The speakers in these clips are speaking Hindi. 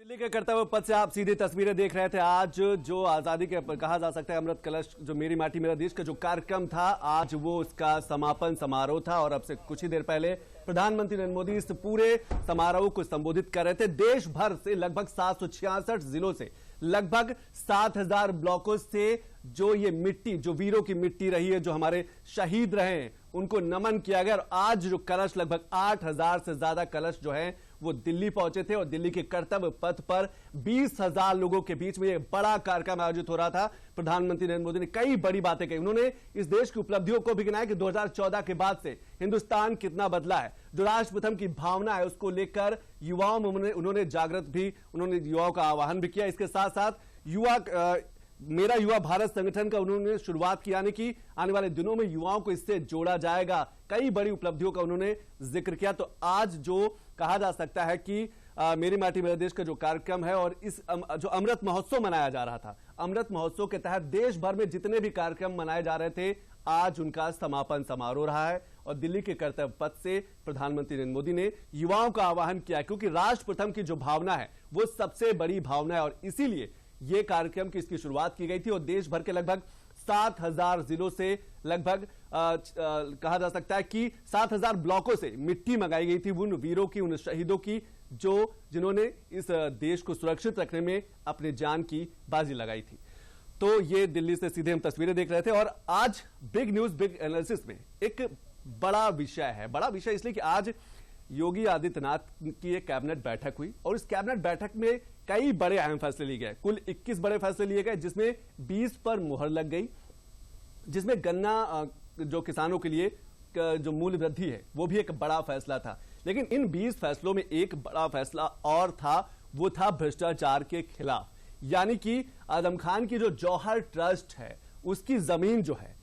दिल्ली के कर्तव्य पथ से आप सीधी तस्वीरें देख रहे थे। आज जो आजादी के कहा जा सकता है अमृत कलश, जो मेरी माटी मेरा देश का जो कार्यक्रम था, आज वो उसका समापन समारोह था। और अब से कुछ ही देर पहले प्रधानमंत्री नरेंद्र मोदी इस पूरे समारोह को संबोधित कर रहे थे। देश भर से लगभग 766 जिलों से लगभग 7000 ब्लॉकों से जो ये मिट्टी, जो वीरों की मिट्टी रही है, जो हमारे शहीद रहे हैं, उनको नमन किया गया। और आज जो कलश, लगभग 8000 से ज्यादा कलश जो है वो दिल्ली पहुंचे थे। और दिल्ली के कर्तव्य पथ पर 20,000 लोगों के बीच में एक बड़ा कार्यक्रम आयोजित हो रहा था। प्रधानमंत्री नरेंद्र मोदी ने कई बड़ी बातें कही। उन्होंने इस देश की उपलब्धियों को भी गिनाया कि 2014 के बाद से हिंदुस्तान कितना बदला है। जो राष्ट्र प्रथम की भावना है उसको लेकर युवाओं में उन्होंने जागृत भी, उन्होंने युवाओं का आह्वान भी किया। इसके साथ साथ मेरा युवा भारत संगठन का उन्होंने शुरुआत की, यानी कि आने वाले दिनों में युवाओं को इससे जोड़ा जाएगा। कई बड़ी उपलब्धियों का उन्होंने जिक्र किया। तो आज जो कहा जा सकता है कि मेरी माटी मेरा देश का जो कार्यक्रम है और इस जो अमृत महोत्सव मनाया जा रहा था, अमृत महोत्सव के तहत देश भर में जितने भी कार्यक्रम मनाए जा रहे थे, आज उनका समापन समारोह रहा है। और दिल्ली के कर्तव्य पथ से प्रधानमंत्री नरेंद्र मोदी ने युवाओं का आह्वान किया, क्योंकि राष्ट्र प्रथम की जो भावना है वो सबसे बड़ी भावना है। और इसीलिए ये कार्यक्रम की इसकी शुरुआत की गई थी। और देश भर के लगभग 7000 जिलों से लगभग कहा जा सकता है कि 7000 ब्लॉकों से मिट्टी मंगाई गई थी उन वीरों की, उन शहीदों की, जिन्होंने इस देश को सुरक्षित रखने में अपनी जान की बाजी लगाई थी। तो ये दिल्ली से सीधे हम तस्वीरें देख रहे थे। और आज बिग न्यूज बिग एनालिसिस में एक बड़ा विषय है। बड़ा विषय इसलिए कि आज योगी आदित्यनाथ की एक कैबिनेट बैठक हुई और इस कैबिनेट बैठक में कई बड़े अहम फैसले लिए गए। कुल 21 बड़े फैसले लिए गए, जिसमें 20 पर मुहर लग गई, जिसमें गन्ना जो किसानों के लिए जो मूल्य वृद्धि है वो भी एक बड़ा फैसला था। लेकिन इन 20 फैसलों में एक बड़ा फैसला और था, वो था भ्रष्टाचार के खिलाफ। यानी कि आजम खान की जो जौहर ट्रस्ट है उसकी जमीन जो है,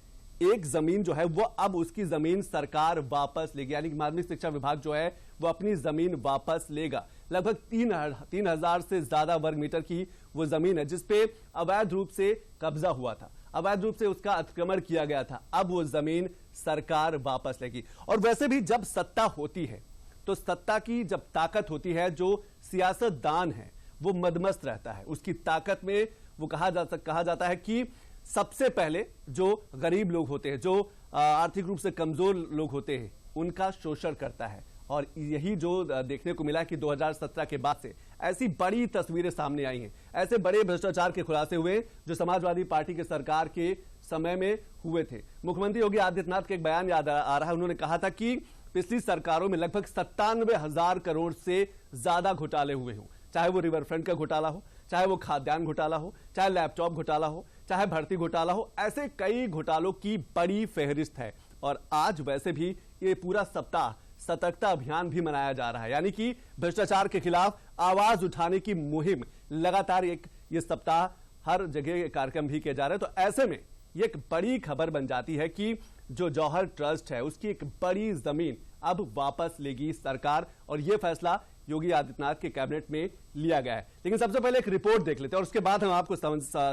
एक जमीन जो है वो अब उसकी जमीन सरकार वापस लेगी। यानी कि माध्यमिक शिक्षा विभाग जो है वो अपनी जमीन वापस लेगा। लगभग 3000 से ज्यादा वर्ग मीटर की वो जमीन है जिसपे अवैध रूप से कब्जा हुआ था, अवैध रूप से उसका अतिक्रमण किया गया था। अब वो जमीन सरकार वापस लेगी। और वैसे भी जब सत्ता होती है तो सत्ता की जब ताकत होती है, जो सियासतदान है वो मदमस्त रहता है। उसकी ताकत में वो कहा जाता है कि सबसे पहले जो गरीब लोग होते हैं, जो आर्थिक रूप से कमजोर लोग होते हैं, उनका शोषण करता है। और यही जो देखने को मिला कि 2017 के बाद से ऐसी बड़ी तस्वीरें सामने आई हैं, ऐसे बड़े भ्रष्टाचार के खुलासे हुए जो समाजवादी पार्टी के सरकार के समय में हुए थे। मुख्यमंत्री योगी आदित्यनाथ के एक बयान याद आ रहा है। उन्होंने कहा था कि पिछली सरकारों में लगभग 97,000 करोड़ से ज्यादा घोटाले हुए हों, चाहे वो रिवर फ्रंट का घोटाला हो, चाहे वो खाद्यान्न घोटाला हो, चाहे लैपटॉप घोटाला हो, चाहे भर्ती घोटाला हो। ऐसे कई घोटालों की बड़ी फहरिस्त है। और आज वैसे भी ये पूरा सप्ताह सतर्कता अभियान भी मनाया जा रहा है। यानी कि भ्रष्टाचार के खिलाफ आवाज उठाने की मुहिम लगातार ये सप्ताह हर जगह कार्यक्रम भी किए जा रहे हैं। तो ऐसे में ये एक बड़ी खबर बन जाती है कि जो जौहर ट्रस्ट है उसकी एक बड़ी जमीन अब वापस लेगी सरकार। और यह फैसला योगी आदित्यनाथ के कैबिनेट में लिया गया है। लेकिन सबसे पहले एक रिपोर्ट देख लेते हैं और उसके बाद हम आपको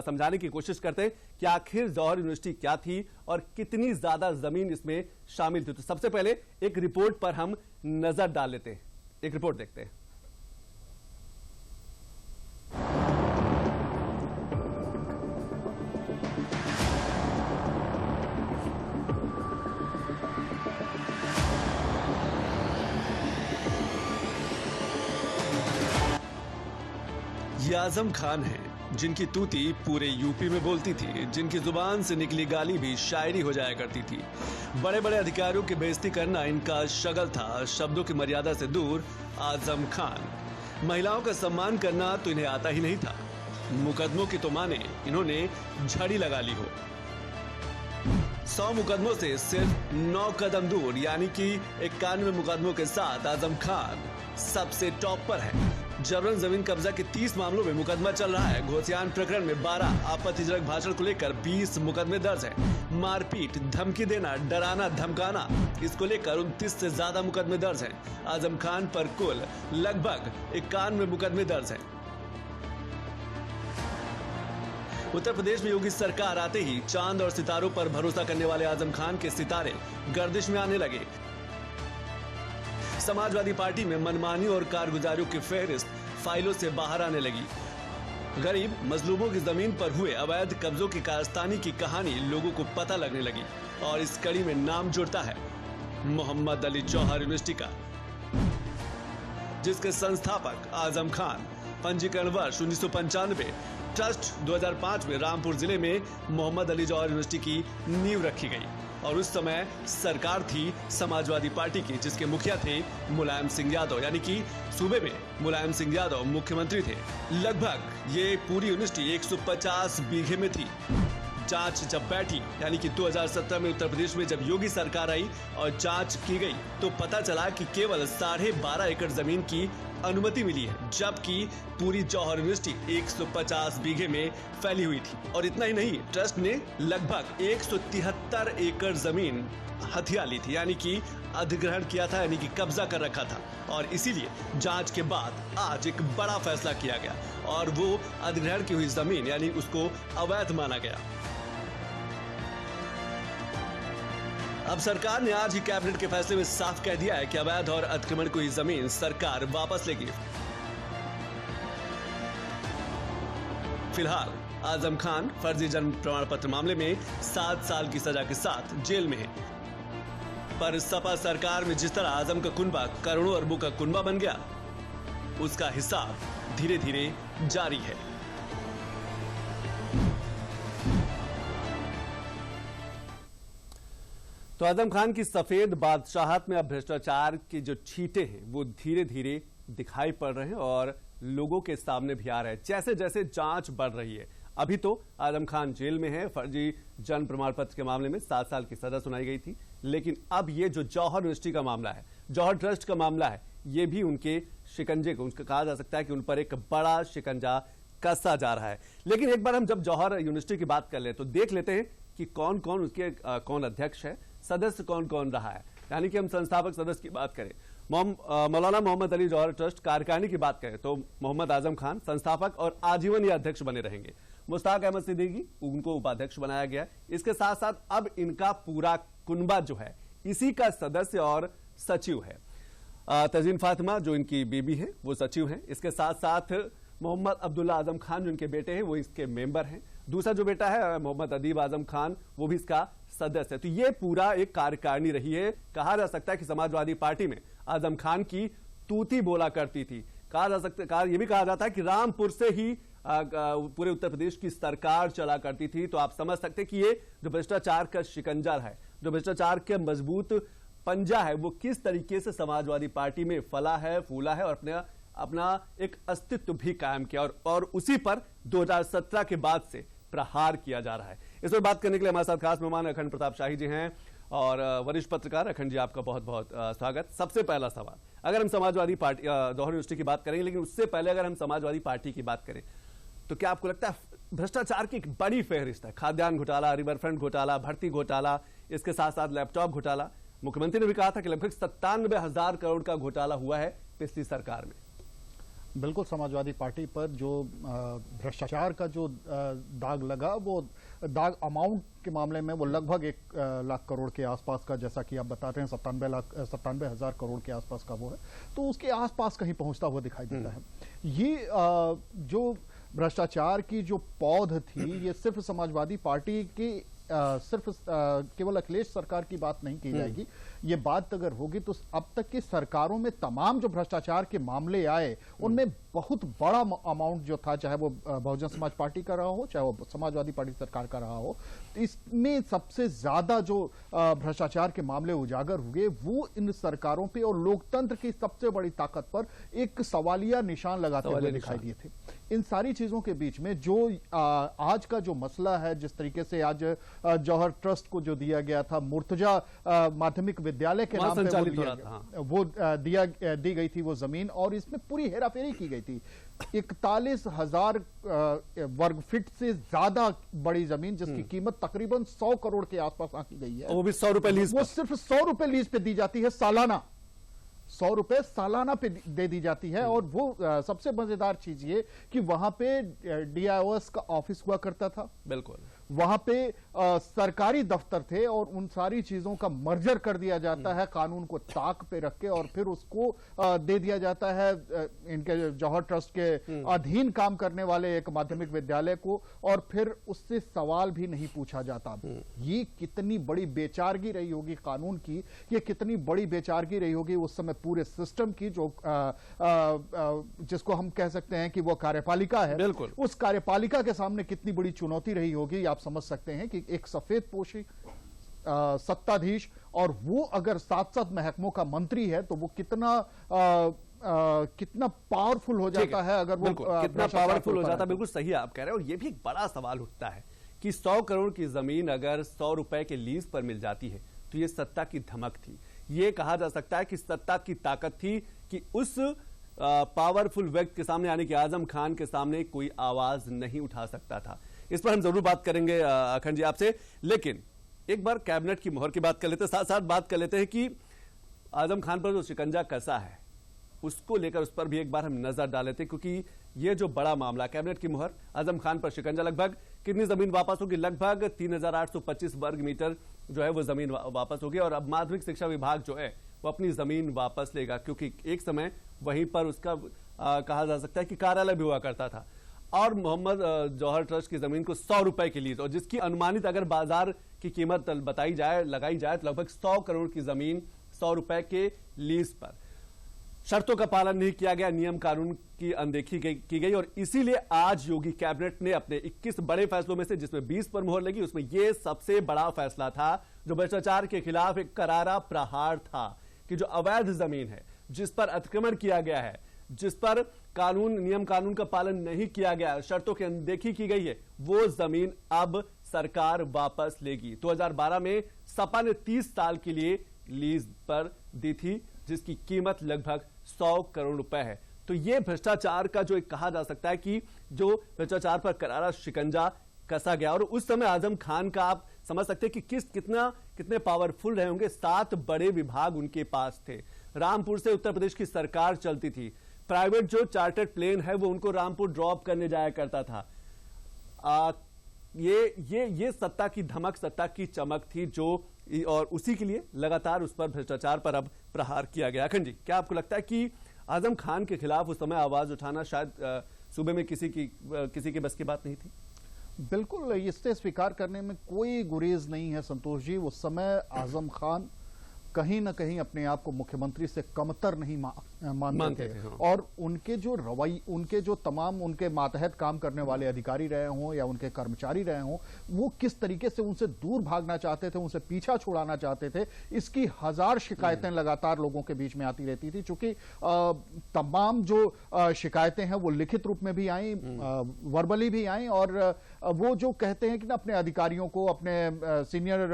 समझाने की कोशिश करते हैं कि आखिर जौहर यूनिवर्सिटी क्या थी और कितनी ज्यादा जमीन इसमें शामिल थी। तो सबसे पहले एक रिपोर्ट पर हम नजर डाल लेते हैं। एक रिपोर्ट देखते हैं। ये आजम खान है, जिनकी तूती पूरे यूपी में बोलती थी, जिनकी जुबान से निकली गाली भी शायरी हो जाया करती थी। बड़े बड़े अधिकारियों की बेइज्जती करना इनका शगल था, शब्दों की मर्यादा से दूर आजम खान। महिलाओं का सम्मान करना तो इन्हें आता ही नहीं था। मुकदमों की तो माने इन्होंने झड़ी लगा ली हो। 100 मुकदमों से सिर्फ 9 कदम दूर, यानी कि 91 मुकदमों के साथ आजम खान सबसे टॉप पर है। जबरन जमीन कब्जा के 30 मामलों में मुकदमा चल रहा है। घोसियान प्रकरण में 12, आपत्तिजनक भाषण को लेकर 20 मुकदमे दर्ज हैं। मारपीट, धमकी देना, डराना, धमकाना, इसको लेकर 29 से ज्यादा मुकदमे दर्ज हैं। आजम खान पर कुल लगभग 91 मुकदमे दर्ज हैं। उत्तर प्रदेश में योगी सरकार आते ही चांद और सितारों पर भरोसा करने वाले आजम खान के सितारे गर्दिश में आने लगे। समाजवादी पार्टी में मनमानी और कारगुजारियों की फहरिस्त फाइलों से बाहर आने लगी। गरीब मजलूमों की जमीन पर हुए अवैध कब्जों की कारस्तानी की कहानी लोगों को पता लगने लगी और इस कड़ी में नाम जुड़ता है मोहम्मद अली जौहर यूनिवर्सिटी का, जिसके संस्थापक आजम खान, पंजीकरण वर्ष 1995, ट्रस्ट 2005 में रामपुर जिले में मोहम्मद अली जौहर यूनिवर्सिटी की नींव रखी गई और उस समय सरकार थी समाजवादी पार्टी की, जिसके मुखिया थे मुलायम सिंह यादव, यानी कि सूबे में मुलायम सिंह यादव मुख्यमंत्री थे। लगभग ये पूरी यूनिवर्सिटी 150 बीघे में थी। जांच जब बैठी, यानी कि 2017 में उत्तर प्रदेश में जब योगी सरकार आई और जांच की गई तो पता चला कि केवल 12.5 एकड़ जमीन की अनुमति मिली है, जबकि पूरी जौहर यूनिवर्सिटी 150 बीघे में फैली हुई थी। और इतना ही नहीं, ट्रस्ट ने लगभग 173 एकड़ जमीन हथिया ली थी, यानी कि अधिग्रहण किया था, यानी कि कब्जा कर रखा था। और इसीलिए जांच के बाद आज एक बड़ा फैसला किया गया और वो अधिग्रहण की हुई जमीन यानी उसको अवैध माना गया। अब सरकार ने आज ही कैबिनेट के फैसले में साफ कह दिया है कि अवैध और अतिक्रमण को ही जमीन सरकार वापस लेगी। फिलहाल आजम खान फर्जी जन्म प्रमाण पत्र मामले में 7 साल की सजा के साथ जेल में है। पर सपा सरकार में जिस तरह आजम का कुनबा करोड़ों अरबों का कुनबा बन गया, उसका हिसाब धीरे धीरे जारी है। तो आजम खान की सफेद बादशाहत में अब भ्रष्टाचार के जो छींटे हैं वो धीरे धीरे दिखाई पड़ रहे हैं और लोगों के सामने भी आ रहे हैं जैसे जैसे जांच बढ़ रही है। अभी तो आजम खान जेल में है, फर्जी जन्म प्रमाण पत्र के मामले में 7 साल की सजा सुनाई गई थी। लेकिन अब ये जो जौहर यूनिवर्सिटी का मामला है, जौहर ट्रस्ट का मामला है, ये भी उनके शिकंजे को, उनका कहा जा सकता है कि उन पर एक बड़ा शिकंजा कसा जा रहा है। लेकिन एक बार हम जब जौहर यूनिवर्सिटी की बात कर ले तो देख लेते हैं कि कौन कौन उसके कौन अध्यक्ष है, सदस्य कौन कौन रहा है। यानी कि हम संस्थापक सदस्य की बात करें, मौलाना मोहम्मद अली जौहर ट्रस्ट कार्यकारिणी की बात करें तो मोहम्मद आजम खान संस्थापक और आजीवन ये अध्यक्ष बने रहेंगे। मुश्ताक अहमद सिद्दीकी, उनको उपाध्यक्ष बनाया गया। इसके साथ साथ अब इनका पूरा कुनबा जो है इसी का सदस्य और सचिव है। तजीन फातिमा जो इनकी बीबी है वो सचिव है। इसके साथ साथ मोहम्मद अब्दुल्ला आजम खान जो इनके बेटे हैं वो इसके मेंबर हैं। दूसरा जो बेटा है मोहम्मद अदीब आजम खान वो भी इसका सदस्य है। तो ये पूरा एक कार्यकारिणी रही है। कहा जा सकता है कि समाजवादी पार्टी में आजम खान की तूती बोला करती थी। कहा जा सकता है, ये भी कहा जाता है कि रामपुर से ही पूरे उत्तर प्रदेश की सरकार चला करती थी। तो आप समझ सकते हैं कि ये जो भ्रष्टाचार का शिकंजा है, जो भ्रष्टाचार के मजबूत पंजा है, वो किस तरीके से समाजवादी पार्टी में फला है, फूला है और अपना एक अस्तित्व भी कायम किया और उसी पर 2017 के बाद से प्रहार किया जा रहा है। इस पर बात करने के लिए हमारे साथ खास मेहमान अखंड प्रताप शाही जी हैं और वरिष्ठ पत्रकार। अखंड जी, आपका बहुत बहुत स्वागत। सबसे पहला सवाल, अगर हम समाजवादी पार्टी जौहर यूनिवर्सिटी की बात करेंगे, लेकिन उससे पहले अगर हम समाजवादी पार्टी की बात करें तो क्या आपको लगता है भ्रष्टाचार की एक बड़ी फहरिस्त है? खाद्यान्न घोटाला, रिवरफ्रंट घोटाला, भर्ती घोटाला, इसके साथ साथ लैपटॉप घोटाला। मुख्यमंत्री ने भी कहा था कि लगभग 97,000 करोड़ का घोटाला हुआ है पिछली सरकार में। बिल्कुल, समाजवादी पार्टी पर जो भ्रष्टाचार का जो दाग लगा, वो दाग अमाउंट के मामले में वो लगभग 1 लाख करोड़ के आसपास का, जैसा कि आप बताते हैं 97,000 करोड़ के आसपास का वो है, तो उसके आसपास कहीं पहुंचता हुआ दिखाई देता है। ये जो भ्रष्टाचार की जो पौध थी, ये सिर्फ समाजवादी पार्टी की सिर्फ केवल अखिलेश सरकार की बात नहीं की जाएगी। ये बात अगर होगी तो अब तक की सरकारों में तमाम जो भ्रष्टाचार के मामले आए उनमें बहुत बड़ा अमाउंट जो था, चाहे वो बहुजन समाज पार्टी का रहा हो, चाहे वो समाजवादी पार्टी सरकार का रहा हो, इसमें सबसे ज्यादा जो भ्रष्टाचार के मामले उजागर हुए वो इन सरकारों पे और लोकतंत्र की सबसे बड़ी ताकत पर एक सवालिया निशान लगाते हुए दिखाई दिए थे। इन सारी चीजों के बीच में जो आज का जो मसला है, जिस तरीके से आज जौहर ट्रस्ट को जो दिया गया था, मुर्तजा माध्यमिक विद्यालय के नाम पे वो दी गई थी वो जमीन, और इसमें पूरी हेराफेरी की गई थी। 41,000 वर्ग फीट से ज्यादा बड़ी जमीन, जिसकी कीमत तकरीबन 100 करोड़ के आसपास आंकी गई है। वो भी 100 रुपए लीज, वो सिर्फ 100 रुपए लीज पे दी जाती है सालाना, 100 रुपए सालाना पे दे दी जाती है। और वो सबसे मजेदार चीज ये कि वहां पे DIOS का ऑफिस हुआ करता था। बिल्कुल, वहां पे सरकारी दफ्तर थे और उन सारी चीजों का मर्जर कर दिया जाता है कानून को ताक पे रख के और फिर उसको दे दिया जाता है इनके जौहर ट्रस्ट के अधीन काम करने वाले एक माध्यमिक विद्यालय को, और फिर उससे सवाल भी नहीं पूछा जाता। ये कितनी बड़ी बेचारगी रही होगी कानून की, ये कितनी बड़ी बेचारगी रही होगी उस समय पूरे सिस्टम की, जो जिसको हम कह सकते हैं कि वो कार्यपालिका है। बिल्कुल। उस कार्यपालिका के सामने कितनी बड़ी चुनौती रही होगी, आप समझ सकते हैं कि एक सफेद पोशी सत्ताधीश और वो अगर साथ साथ महकमों का मंत्री है तो वो कितना पावरफुल हो जाता है अगर वो कितना पावरफुल हो जाता है। बिल्कुल सही आप कह रहे हैं। और ये भी एक बड़ा सवाल उठता है कि 100 करोड़ की जमीन अगर 100 रुपए के लीज पर मिल जाती है तो ये सत्ता की धमक थी। ये कहा जा सकता है कि सत्ता की ताकत थी कि उस पावरफुल व्यक्ति के सामने यानी कि आजम खान के सामने कोई आवाज नहीं उठा सकता था। इस पर हम जरूर बात करेंगे अखंड जी आपसे, लेकिन एक बार कैबिनेट की मोहर की बात कर लेते हैं, साथ साथ बात कर लेते हैं कि आजम खान पर जो शिकंजा कसा है उसको लेकर उस पर भी एक बार हम नजर डाल लेते हैं, क्योंकि ये जो बड़ा मामला कैबिनेट की मोहर, आजम खान पर शिकंजा, लगभग कितनी जमीन वापस होगी? लगभग 3825 वर्ग मीटर जो है वो जमीन वापस होगी। और अब माध्यमिक शिक्षा विभाग जो है वो अपनी जमीन वापस लेगा, क्योंकि एक समय वहीं पर उसका कहा जा सकता है कि कार्यालय भी हुआ करता था। और मोहम्मद जौहर ट्रस्ट की जमीन को 100 रुपए की लीज, और जिसकी अनुमानित अगर बाजार की कीमत बताई जाए, लगाई जाए तो लगभग 100 करोड़ की जमीन 100 रुपए के लीज पर। शर्तों का पालन नहीं किया गया, नियम कानून की अनदेखी की गई, और इसीलिए आज योगी कैबिनेट ने अपने 21 बड़े फैसलों में से जिसमें 20 पर मोहर लगी, उसमें यह सबसे बड़ा फैसला था जो भ्रष्टाचार के खिलाफ एक करारा प्रहार था कि जो अवैध जमीन है, जिस पर अतिक्रमण किया गया है, जिस पर नियम कानून का पालन नहीं किया गया, शर्तों की अनदेखी की गई है, वो जमीन अब सरकार वापस लेगी। 2012 में सपा ने 30 साल के लिए लीज पर दी थी, जिसकी कीमत लगभग 100 करोड़ रुपए है। तो ये भ्रष्टाचार का जो एक कहा जा सकता है कि जो भ्रष्टाचार पर करारा शिकंजा कसा गया। और उस समय आजम खान का आप समझ सकते हैं कि कितने पावरफुल रहे होंगे। 7 बड़े विभाग उनके पास थे। रामपुर से उत्तर प्रदेश की सरकार चलती थी। प्राइवेट जो चार्टर्ड प्लेन है वो उनको रामपुर ड्रॉप करने जाया करता था। ये सत्ता की धमक, सत्ता की चमक थी जो, और उसी के लिए लगातार उस पर भ्रष्टाचार पर अब प्रहार किया गया। अखंड जी, क्या आपको लगता है कि आजम खान के खिलाफ उस समय आवाज उठाना शायद सूबे में किसी की बस की बात नहीं थी? बिल्कुल, इससे स्वीकार करने में कोई गुरेज नहीं है संतोष जी। उस समय आजम खान कहीं ना कहीं अपने आप को मुख्यमंत्री से कमतर नहीं मानते थे। और उनके जो उनके जो तमाम उनके मातहत काम करने वाले अधिकारी रहे हों या उनके कर्मचारी रहे हों, वो किस तरीके से उनसे दूर भागना चाहते थे, उनसे पीछा छुड़ाना चाहते थे, इसकी 1000 शिकायतें लगातार लोगों के बीच में आती रहती थी। चूंकि तमाम जो शिकायतें हैं वो लिखित रूप में भी आई, वर्बली भी आई, और वो जो कहते हैं कि ना अपने अधिकारियों को, अपने सीनियर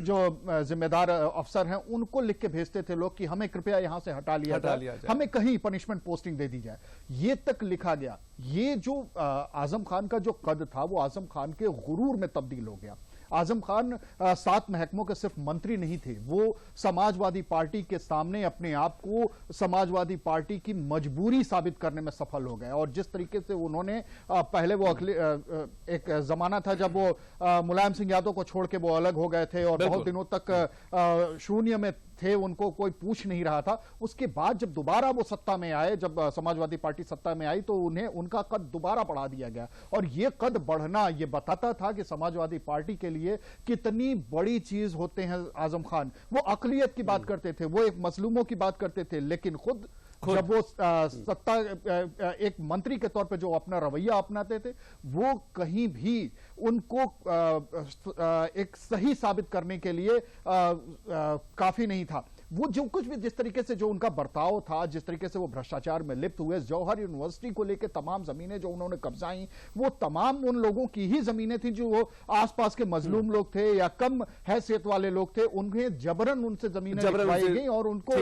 जो जिम्मेदार अफसर हैं उनको लिख के भेजते थे लोग कि हमें कृपया यहां से हटा लिया जाए, हमें कहीं पनिशमेंट पोस्टिंग दे दी जाए, ये तक लिखा गया। ये जो आजम खान का जो कद था वो आजम खान के गुरूर में तब्दील हो गया। आजम खान 7 महकमों के सिर्फ मंत्री नहीं थे, वो समाजवादी पार्टी के सामने अपने आप को समाजवादी पार्टी की मजबूरी साबित करने में सफल हो गए। और जिस तरीके से उन्होंने पहले वो एक जमाना था जब वो मुलायम सिंह यादव को छोड़ के वो अलग हो गए थे और बहुत दिनों तक शून्य में थे, उनको कोई पूछ नहीं रहा था। उसके बाद जब दोबारा वो सत्ता में आए, जब समाजवादी पार्टी सत्ता में आई, तो उन्हें उनका कद दोबारा बढ़ा दिया गया। और ये कद बढ़ना ये बताता था कि समाजवादी पार्टी के लिए कितनी बड़ी चीज होते हैं आजम खान। वो अकलियत की बात करते थे, वो एक मजलूमों की बात करते थे, लेकिन खुद जब वो सत्ता एक मंत्री के तौर पे जो अपना रवैया अपनाते थे, वो कहीं भी उनको एक सही साबित करने के लिए काफी नहीं था। वो जो कुछ भी जिस तरीके से जो उनका बर्ताव था, जिस तरीके से वो भ्रष्टाचार में लिप्त हुए, जौहर यूनिवर्सिटी को लेकर तमाम जमीनें जो उन्होंने कब्जाई, वो तमाम उन लोगों की ही जमीनें थी जो वो आसपास के मजलूम लोग थे या कम हैसियत वाले लोग थे, उन्हें जबरन उनसे जमीनें लिखवाई गई और उनको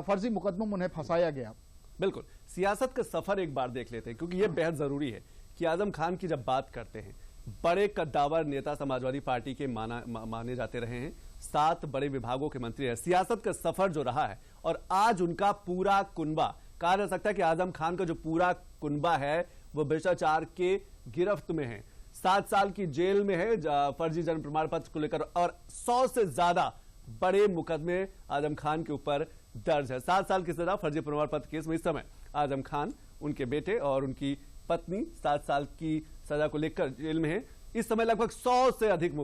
फर्जी मुकदमों में उन्हें फंसाया गया। बिल्कुल, सियासत का सफर एक बार देख लेते हैं, क्योंकि यह बेहद जरूरी है कि आजम खान की जब बात करते हैं, बड़े कद्दावर नेता समाजवादी पार्टी के माने जाते रहे हैं, 7 बड़े विभागों के मंत्री हैं, सियासत का सफर जो रहा है, और आज उनका पूरा कुनबा, कहा जा सकता है कि आजम खान का जो पूरा कुनबा है वो भ्रष्टाचार के गिरफ्त में है। 7 साल की जेल में है फर्जी जन्म प्रमाण पत्र को लेकर, और 100 से ज्यादा बड़े मुकदमे आजम खान के ऊपर दर्ज है। 7 साल की सजा फर्जी प्रमाण पत्र केस में इस समय आजम खान, उनके बेटे और उनकी पत्नी 7 साल की सजा को लेकर जेल में है। इस समय लगभग 100 से अधिक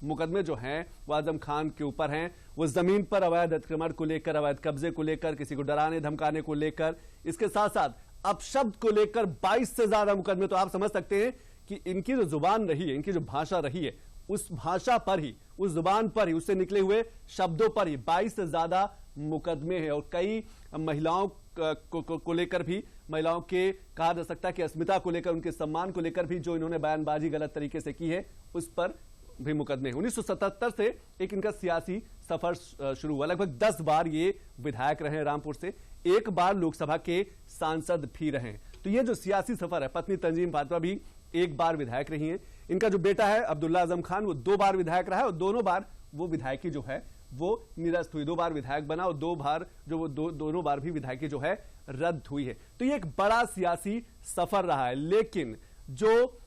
मुकदमे जो हैं वो आजम खान के ऊपर हैं। वो जमीन पर अवैध अतिक्रमण को लेकर, अवैध कब्जे को लेकर, किसी को डराने धमकाने को लेकर, इसके साथ साथ अपशब्द को लेकर 22 से ज्यादा मुकदमे। तो आप समझ सकते हैं कि इनकी जो जुबान रही है, इनकी जो भाषा रही है, उस भाषा पर ही, उस जुबान पर ही, उससे निकले हुए शब्दों पर ही 22 से ज्यादा मुकदमे हैं। और कई महिलाओं को लेकर भी, महिलाओं के कहा जा सकता है कि अस्मिता को लेकर, उनके सम्मान को लेकर भी जो इन्होंने बयानबाजी गलत तरीके से की है, उस पर भी मुकदमे। 1977 से एक इनका सियासी सफर शुरू हुआ। लगभग 10 बार ये विधायक रहे रामपुर से, 1 बार लोकसभा के सांसद भी रहे। तो ये जो सियासी सफर है, पत्नी तंजीम फातिमा भी 1 बार विधायक रही हैं। इनका जो बेटा है अब्दुल्ला आजम खान, वो 2 बार विधायक रहा है, और दोनों बार वो विधायकी जो है वो निरस्त हुई। 2 बार विधायक बना और 2 बार जो वो दोनों बार भी विधायकी जो है रद्द हुई है। तो ये एक बड़ा सियासी सफर रहा है, लेकिन जो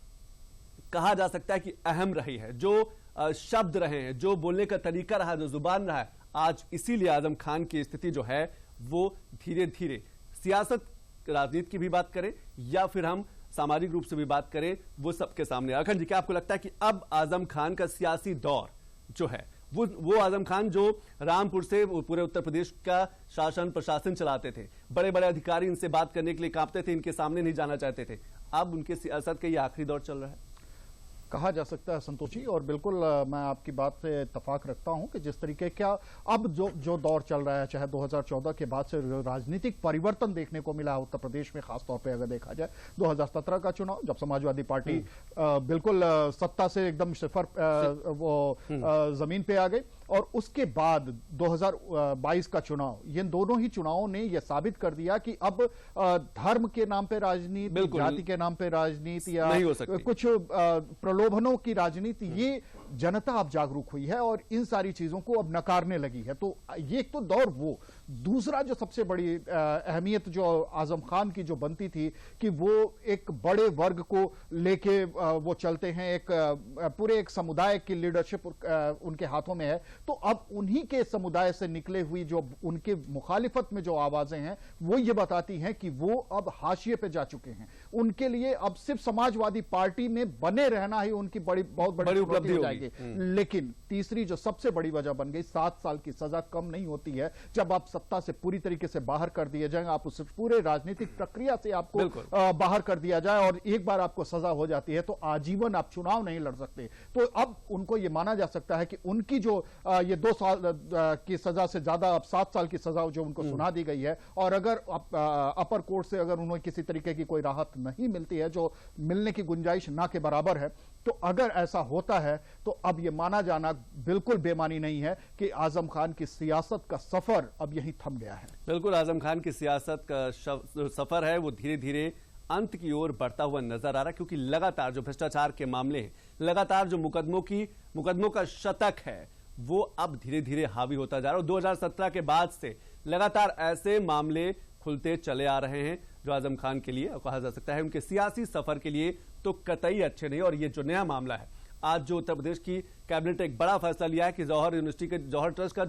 कहा जा सकता है कि अहम रही है, जो शब्द रहे हैं, जो बोलने का तरीका रहा, जो जुबान रहा है, आज इसीलिए आजम खान की स्थिति जो है वो धीरे धीरे, सियासत राजनीति की भी बात करें या फिर हम सामाजिक रूप से भी बात करें, वो सबके सामने। अखंड जी, क्या आपको लगता है कि अब आजम खान का सियासी दौर जो है वो आजम खान जो रामपुर से पूरे उत्तर प्रदेश का शासन प्रशासन चलाते थे, बड़े बड़े अधिकारी इनसे बात करने के लिए कांपते थे, इनके सामने नहीं जाना चाहते थे, अब उनके सियासत का ये आखिरी दौर चल रहा है? कहा जा सकता है संतोष जी, और बिल्कुल मैं आपकी बात से इत्तेफाक रखता हूं कि जिस तरीके का अब जो दौर चल रहा है, चाहे 2014 के बाद से राजनीतिक परिवर्तन देखने को मिला है उत्तर प्रदेश में, खासतौर पे अगर देखा जाए 2017 का चुनाव, जब समाजवादी पार्टी बिल्कुल सत्ता से एकदम सिफर जमीन पे आ गई, और उसके बाद 2022 का चुनाव, ये दोनों ही चुनावों ने यह साबित कर दिया कि अब धर्म के नाम पे राजनीति, जाति के नाम पे राजनीति या कुछ प्रलोभनों की राजनीति, ये जनता अब जागरूक हुई है और इन सारी चीजों को अब नकारने लगी है। तो ये एक तो दौर वो, दूसरा जो सबसे बड़ी अहमियत जो आजम खान की जो बनती थी कि वो एक बड़े वर्ग को लेके वो चलते हैं, एक पूरे एक समुदाय की लीडरशिप उनके हाथों में है। तो अब उन्हीं के समुदाय से निकले हुई जो उनके मुखालिफत में जो आवाजें हैं, वो ये बताती हैं कि वो अब हाशिए पे जा चुके हैं। उनके लिए अब सिर्फ समाजवादी पार्टी में बने रहना ही उनकी बहुत बड़ी उपलब्धि हो जाएगी। लेकिन तीसरी जो सबसे बड़ी वजह बन गई, 7 साल की सजा कम नहीं होती है जब आप सत्ता से पूरी तरीके से बाहर कर दिए जाएंगे, आप उस पूरे राजनीतिक प्रक्रिया से आपको बाहर कर दिया जाए और एक बार आपको सजा हो जाती है तो आजीवन आप चुनाव नहीं लड़ सकते। तो अब उनको यह माना जा सकता है कि उनकी जो ये 2 साल की सजा से ज्यादा अब 7 साल की सजा जो उनको सुना दी गई है, और अगर अपर कोर्ट से अगर उन्हें किसी तरीके की कोई राहत नहीं मिलती है, जो मिलने की गुंजाइश ना के बराबर है, तो अगर ऐसा होता है तो अब यह माना जाना बिल्कुल बेमानी नहीं है कि आजम खान की सियासत का सफर अब यहीं थम गया है। बिल्कुल, आजम खान की सियासत का सफर है वो धीरे धीरे अंत की ओर बढ़ता हुआ नजर आ रहा है, क्योंकि लगातार जो भ्रष्टाचार के मामले हैं, लगातार जो मुकदमों का शतक है, वो अब धीरे धीरे हावी होता जा रहा है। 2017 के बाद से लगातार ऐसे मामले खुलते चले आ रहे हैं जो आजम खान के लिए कहा जा सकता है उनके सियासी सफर के लिए तो कतई अच्छे नहीं। और ये जो नया मामला है, आज जो उत्तर प्रदेश की कैबिनेट एक बड़ा फैसला लिया है कि जौहर यूनिवर्सिटी के जौहर ट्रस्ट का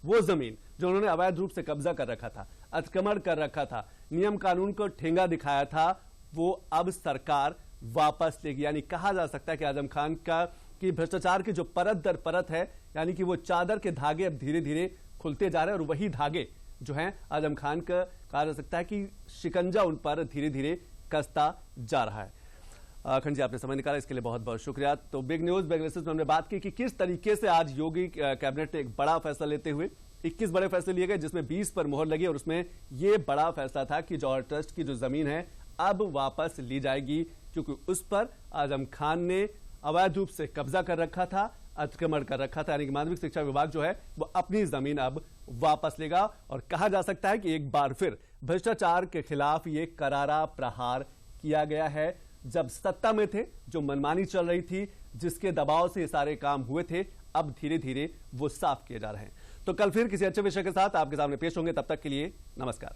वो जमीन जो उन्होंने अवैध रूप से कब्जा कर रखा था, अतिक्रमण कर रखा था, नियम कानून को ठेंगा दिखाया था, वो अब सरकार वापस लेगी। यानी कहा जा सकता है कि आजम खान की भ्रष्टाचार की जो परत दर परत है, यानी कि वो चादर के धागे अब धीरे धीरे खुलते जा रहे हैं, और वही धागे जो हैं आजम खान का कहा जा सकता है कि शिकंजा उन पर धीरे धीरे कसता जा रहा है। अखंड जी, आपने समय निकाला, इसके लिए बहुत बहुत शुक्रिया। तो बिग न्यूज बिग एनालिसिस में हमने बात की कि किस तरीके से आज योगी कैबिनेट ने एक बड़ा फैसला लेते हुए 21 बड़े फैसले लिए गए, जिसमें 20 पर मोहर लगी, और उसमें यह बड़ा फैसला था कि जौहर ट्रस्ट की जो जमीन है अब वापस ली जाएगी, क्योंकि उस पर आजम खान ने अवैध रूप से कब्जा कर रखा था, अतिक्रमण कर रखा था। यानी कि माध्यमिक शिक्षा विभाग जो है वो अपनी जमीन अब वापस लेगा, और कहा जा सकता है कि एक बार फिर भ्रष्टाचार के खिलाफ ये करारा प्रहार किया गया है। जब सत्ता में थे, जो मनमानी चल रही थी, जिसके दबाव से ये सारे काम हुए थे, अब धीरे धीरे वो साफ किए जा रहे हैं। तो कल फिर किसी अच्छे विषय के साथ आपके सामने पेश होंगे, तब तक के लिए नमस्कार।